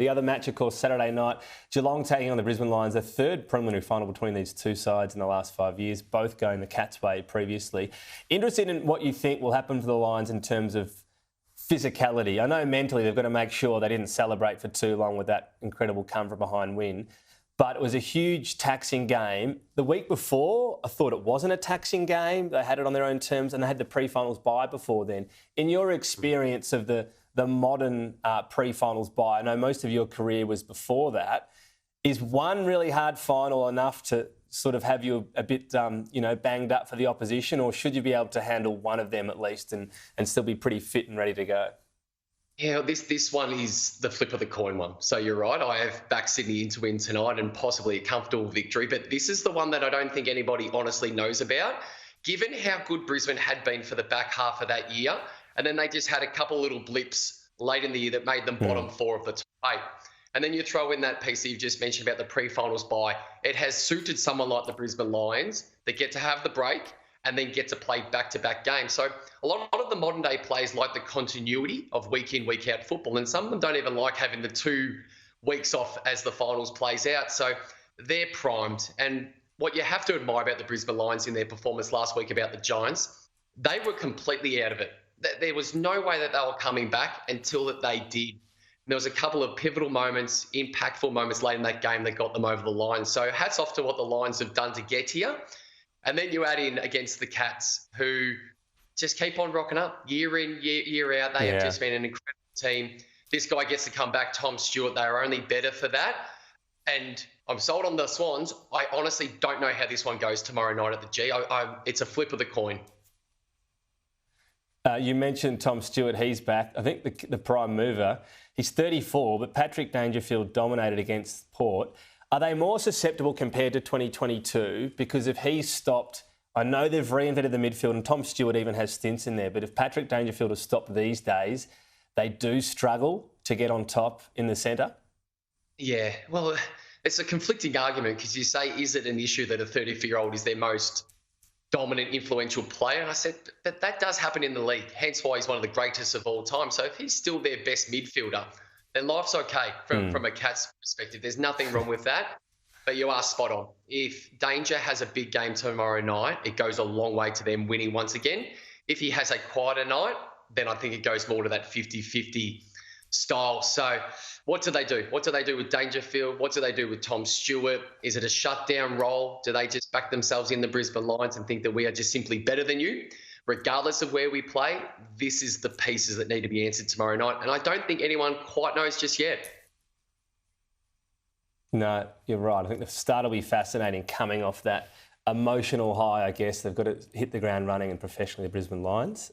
The other match, of course, Saturday night, Geelong taking on the Brisbane Lions, the third preliminary final between these two sides in the last 5 years, both going the Cats' way previously. Interested in what you think will happen for the Lions in terms of physicality. I know mentally they've got to make sure they didn't celebrate for too long with that incredible come-from-behind win. But it was a huge taxing game. The week before, I thought it wasn't a taxing game. They had it on their own terms and they had the pre-finals bye before then. In your experience of the modern pre-finals bye, I know most of your career was before that, is one really hard final enough to sort of have you a bit, banged up for the opposition, or should you be able to handle one of them at least and still be pretty fit and ready to go? Yeah, this one is the flip of the coin one. So you're right. I have backed Sydney into win tonight and possibly a comfortable victory. But this is the one that I don't think anybody honestly knows about, given how good Brisbane had been for the back half of that year. And then they just had a couple little blips late in the year that made them bottom four of the top 8. And then you throw in that piece that you've just mentioned about the pre-finals bye. It has suited someone like the Brisbane Lions that get to have the break and then get to play back-to-back games. So a lot of the modern-day players like the continuity of week-in, week-out football, and some of them don't even like having the 2 weeks off as the finals plays out. So they're primed. And what you have to admire about the Brisbane Lions in their performance last week about the Giants, they were completely out of it. There was no way that they were coming back until that they did. And there was a couple of pivotal moments, impactful moments late in that game that got them over the line. So hats off to what the Lions have done to get here. And then you add in against the Cats, who just keep on rocking up year in, year out. They have just been an incredible team. This guy gets to come back, Tom Stewart. They are only better for that. And I'm sold on the Swans. I honestly don't know how this one goes tomorrow night at the G. It's a flip of the coin. You mentioned Tom Stewart. He's back. I think the prime mover. He's 34, but Patrick Dangerfield dominated against Port. Are they more susceptible compared to 2022? Because if he's stopped, I know they've reinvented the midfield and Tom Stewart even has stints in there, but if Patrick Dangerfield has stopped these days, they do struggle to get on top in the centre? Yeah, well, it's a conflicting argument because you say, is it an issue that a 34-year-old is their most dominant, influential player? And I said, that does happen in the league, hence why he's one of the greatest of all time. So if he's still their best midfielder, then life's okay from a Cats perspective. There's nothing wrong with that. But you are spot on. If Danger has a big game tomorrow night, it goes a long way to them winning once again. If he has a quieter night, then I think it goes more to that 50-50 style. So what do they do? What do they do with Dangerfield? What do they do with Tom Stewart? Is it a shutdown role? Do they just back themselves in the Brisbane Lions and think that we are just simply better than you? Regardless of where we play, this is the pieces that need to be answered tomorrow night. And I don't think anyone quite knows just yet. No, you're right. I think the start will be fascinating coming off that emotional high, I guess. They've got to hit the ground running and professionally, the Brisbane Lions.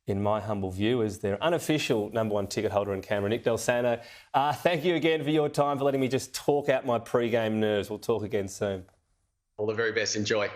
In my humble view, as their unofficial #1 ticket holder in Canberra, Nick Dal Santo. Thank you again for your time, for letting me just talk out my pre-game nerves. We'll talk again soon. All the very best. Enjoy.